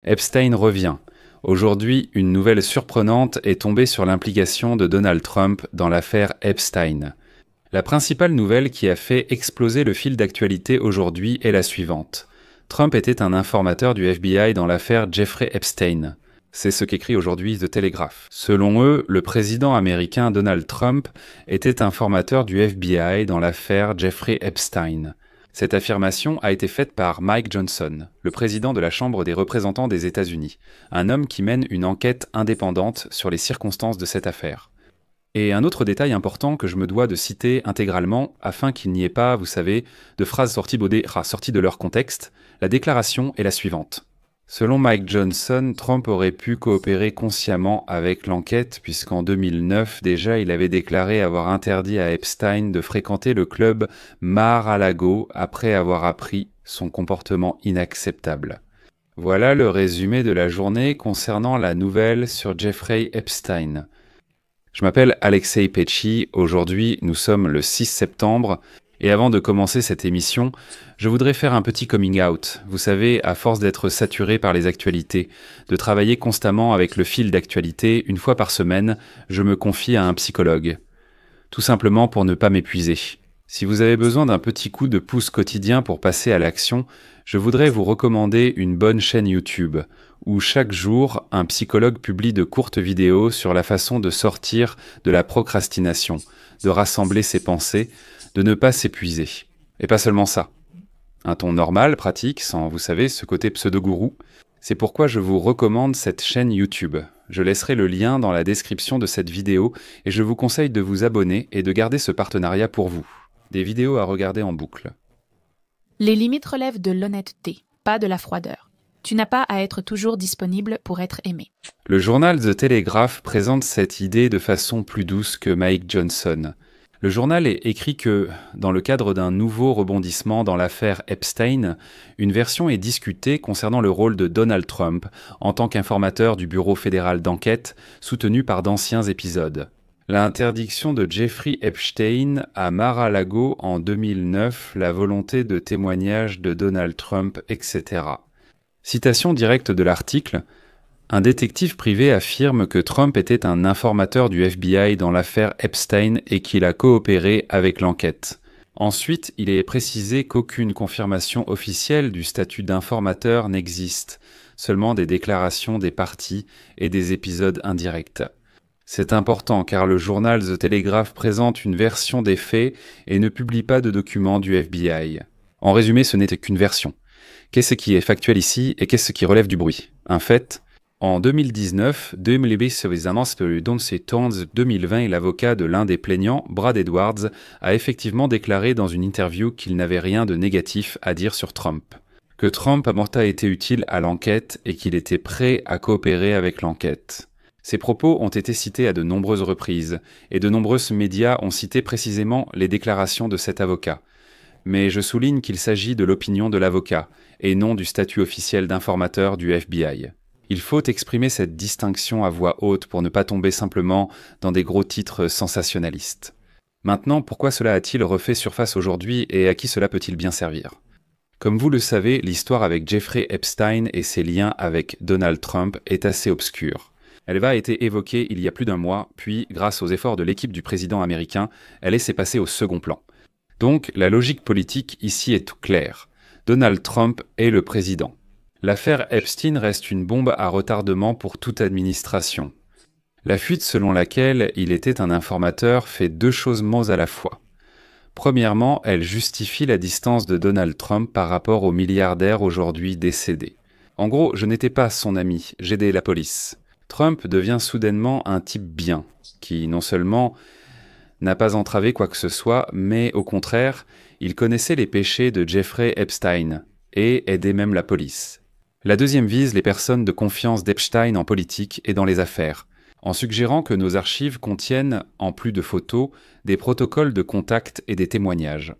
Epstein revient. Aujourd'hui, une nouvelle surprenante est tombée sur l'implication de Donald Trump dans l'affaire Epstein. La principale nouvelle qui a fait exploser le fil d'actualité aujourd'hui est la suivante. Trump était un informateur du FBI dans l'affaire Jeffrey Epstein. C'est ce qu'écrit aujourd'hui The Telegraph. Selon eux, le président américain Donald Trump était informateur du FBI dans l'affaire Jeffrey Epstein. Cette affirmation a été faite par Mike Johnson, le président de la Chambre des représentants des États-Unis, un homme qui mène une enquête indépendante sur les circonstances de cette affaire. Et un autre détail important que je me dois de citer intégralement, afin qu'il n'y ait pas, vous savez, de phrases sorties de leur contexte, la déclaration est la suivante. Selon Mike Johnson, Trump aurait pu coopérer consciemment avec l'enquête puisqu'en 2009, déjà, il avait déclaré avoir interdit à Epstein de fréquenter le club Mar-a-Lago après avoir appris son comportement inacceptable. Voilà le résumé de la journée concernant la nouvelle sur Jeffrey Epstein. Je m'appelle Alexei Pecci, aujourd'hui nous sommes le 6 septembre, et avant de commencer cette émission, je voudrais faire un petit coming out. Vous savez, à force d'être saturé par les actualités, de travailler constamment avec le fil d'actualité, une fois par semaine, je me confie à un psychologue. Tout simplement pour ne pas m'épuiser. Si vous avez besoin d'un petit coup de pouce quotidien pour passer à l'action, je voudrais vous recommander une bonne chaîne YouTube, où chaque jour, un psychologue publie de courtes vidéos sur la façon de sortir de la procrastination, de rassembler ses pensées, de ne pas s'épuiser. Et pas seulement ça. Un ton normal, pratique, sans, vous savez, ce côté pseudo-gourou. C'est pourquoi je vous recommande cette chaîne YouTube. Je laisserai le lien dans la description de cette vidéo et je vous conseille de vous abonner et de garder ce partenariat pour vous. Des vidéos à regarder en boucle. Les limites relèvent de l'honnêteté, pas de la froideur. Tu n'as pas à être toujours disponible pour être aimé. Le journal The Telegraph présente cette idée de façon plus douce que Mike Johnson. Le journal écrit que, dans le cadre d'un nouveau rebondissement dans l'affaire Epstein, une version est discutée concernant le rôle de Donald Trump en tant qu'informateur du Bureau fédéral d'enquête, soutenu par d'anciens épisodes. L'interdiction de Jeffrey Epstein à Mar-a-Lago en 2009, la volonté de témoignage de Donald Trump, etc. Citation directe de l'article. Un détective privé affirme que Trump était un informateur du FBI dans l'affaire Epstein et qu'il a coopéré avec l'enquête. Ensuite, il est précisé qu'aucune confirmation officielle du statut d'informateur n'existe, seulement des déclarations des parties et des épisodes indirects. C'est important car le journal The Telegraph présente une version des faits et ne publie pas de documents du FBI. En résumé, ce n'était qu'une version. Qu'est-ce qui est factuel ici et qu'est-ce qui relève du bruit? Un fait. En 2019, 2020, l'avocat de l'un des plaignants, Brad Edwards, a effectivement déclaré dans une interview qu'il n'avait rien de négatif à dire sur Trump. Que Trump a été utile à l'enquête et qu'il était prêt à coopérer avec l'enquête. Ces propos ont été cités à de nombreuses reprises, et de nombreux médias ont cité précisément les déclarations de cet avocat. Mais je souligne qu'il s'agit de l'opinion de l'avocat, et non du statut officiel d'informateur du FBI. Il faut exprimer cette distinction à voix haute pour ne pas tomber simplement dans des gros titres sensationnalistes. Maintenant, pourquoi cela a-t-il refait surface aujourd'hui et à qui cela peut-il bien servir? Comme vous le savez, l'histoire avec Jeffrey Epstein et ses liens avec Donald Trump est assez obscure. Elle a été évoquée il y a plus d'un mois, puis, grâce aux efforts de l'équipe du président américain, elle s'est passée au second plan. Donc, la logique politique ici est tout claire. Donald Trump est le président. L'affaire Epstein reste une bombe à retardement pour toute administration. La fuite selon laquelle il était un informateur fait deux choses à la fois. Premièrement, elle justifie la distance de Donald Trump par rapport au milliardaire aujourd'hui décédé. En gros, je n'étais pas son ami, j'aidais la police. Trump devient soudainement un type bien, qui non seulement n'a pas entravé quoi que ce soit, mais au contraire, il connaissait les péchés de Jeffrey Epstein et aidait même la police. La deuxième vise les personnes de confiance d'Epstein en politique et dans les affaires, en suggérant que nos archives contiennent, en plus de photos, des protocoles de contact et des témoignages.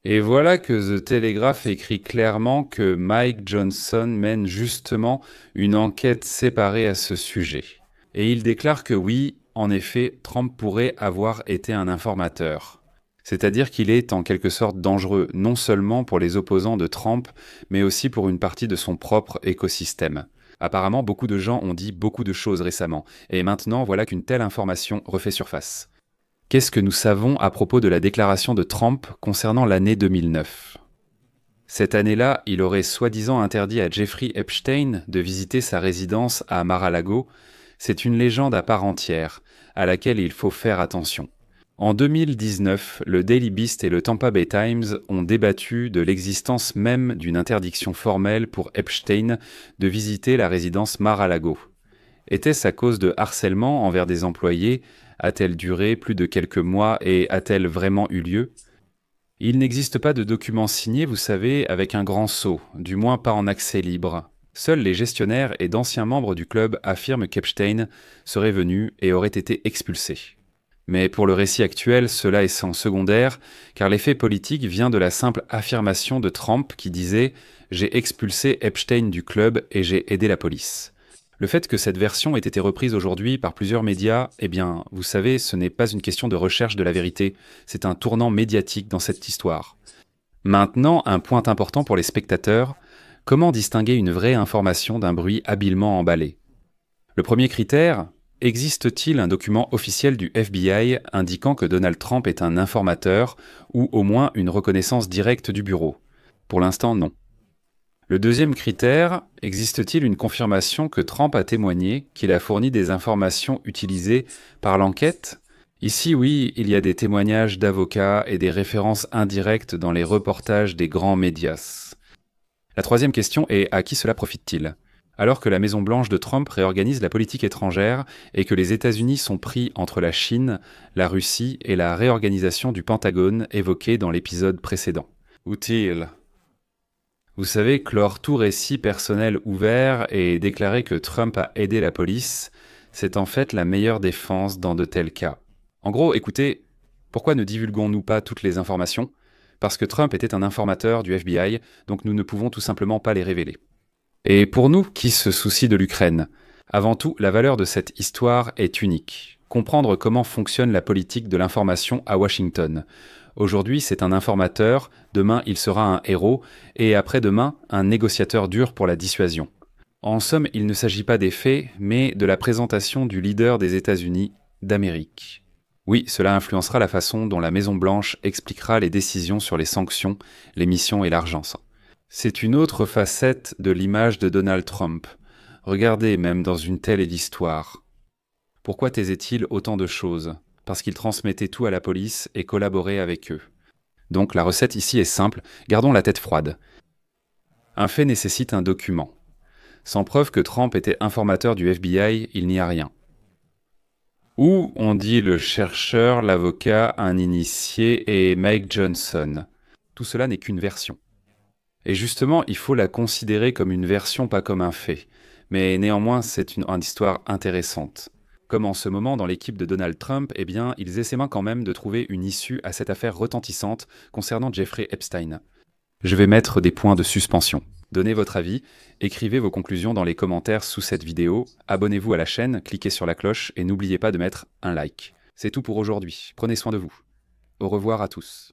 Et voilà que The Telegraph écrit clairement que Mike Johnson mène justement une enquête séparée à ce sujet. Et il déclare que oui, en effet, Trump pourrait avoir été un informateur. C'est-à-dire qu'il est en quelque sorte dangereux, non seulement pour les opposants de Trump, mais aussi pour une partie de son propre écosystème. Apparemment, beaucoup de gens ont dit beaucoup de choses récemment, et maintenant voilà qu'une telle information refait surface. Qu'est-ce que nous savons à propos de la déclaration de Trump concernant l'année 2009 ? Cette année-là, il aurait soi-disant interdit à Jeffrey Epstein de visiter sa résidence à Mar-a-Lago. C'est une légende à part entière, à laquelle il faut faire attention. En 2019, le Daily Beast et le Tampa Bay Times ont débattu de l'existence même d'une interdiction formelle pour Epstein de visiter la résidence Mar-a-Lago. Était-ce à cause de harcèlement envers des employés ? A-t-elle duré plus de quelques mois et a-t-elle vraiment eu lieu ? Il n'existe pas de document signé, vous savez, avec un grand sceau, du moins pas en accès libre. Seuls les gestionnaires et d'anciens membres du club affirment qu'Epstein serait venu et aurait été expulsé. Mais pour le récit actuel, cela est sans secondaire, car l'effet politique vient de la simple affirmation de Trump qui disait « J'ai expulsé Epstein du club et j'ai aidé la police ». Le fait que cette version ait été reprise aujourd'hui par plusieurs médias, eh bien, vous savez, ce n'est pas une question de recherche de la vérité, c'est un tournant médiatique dans cette histoire. Maintenant, un point important pour les spectateurs, comment distinguer une vraie information d'un bruit habilement emballé ? Le premier critère, existe-t-il un document officiel du FBI indiquant que Donald Trump est un informateur ou au moins une reconnaissance directe du bureau ? Pour l'instant, non. Le deuxième critère, existe-t-il une confirmation que Trump a témoigné qu'il a fourni des informations utilisées par l'enquête ? Ici, oui, il y a des témoignages d'avocats et des références indirectes dans les reportages des grands médias. La troisième question est à qui cela profite-t-il ? Alors que la Maison-Blanche de Trump réorganise la politique étrangère et que les États-Unis sont pris entre la Chine, la Russie et la réorganisation du Pentagone évoquée dans l'épisode précédent. Utile. Vous savez, clore tout récit personnel ouvert et déclarer que Trump a aidé la police, c'est en fait la meilleure défense dans de tels cas. En gros, écoutez, pourquoi ne divulguons-nous pas toutes les informations ? Parce que Trump était un informateur du FBI, donc nous ne pouvons tout simplement pas les révéler. Et pour nous, qui se soucient de l'Ukraine, avant tout, la valeur de cette histoire est unique. Comprendre comment fonctionne la politique de l'information à Washington. Aujourd'hui, c'est un informateur, demain, il sera un héros, et après-demain, un négociateur dur pour la dissuasion. En somme, il ne s'agit pas des faits, mais de la présentation du leader des États-Unis d'Amérique. Oui, cela influencera la façon dont la Maison-Blanche expliquera les décisions sur les sanctions, les missions et l'argent. C'est une autre facette de l'image de Donald Trump. Regardez, même dans une telle histoire. Pourquoi taisait-il autant de choses ? Parce qu'il transmettait tout à la police et collaborait avec eux. Donc la recette ici est simple, gardons la tête froide. Un fait nécessite un document. Sans preuve que Trump était informateur du FBI, il n'y a rien. Ou on dit le chercheur, l'avocat, un initié et Mike Johnson. Tout cela n'est qu'une version. Et justement, il faut la considérer comme une version, pas comme un fait. Mais néanmoins, c'est une histoire intéressante. Comme en ce moment dans l'équipe de Donald Trump, eh bien, ils essaient quand même de trouver une issue à cette affaire retentissante concernant Jeffrey Epstein. Je vais mettre des points de suspension. Donnez votre avis, écrivez vos conclusions dans les commentaires sous cette vidéo, abonnez-vous à la chaîne, cliquez sur la cloche et n'oubliez pas de mettre un like. C'est tout pour aujourd'hui, prenez soin de vous. Au revoir à tous.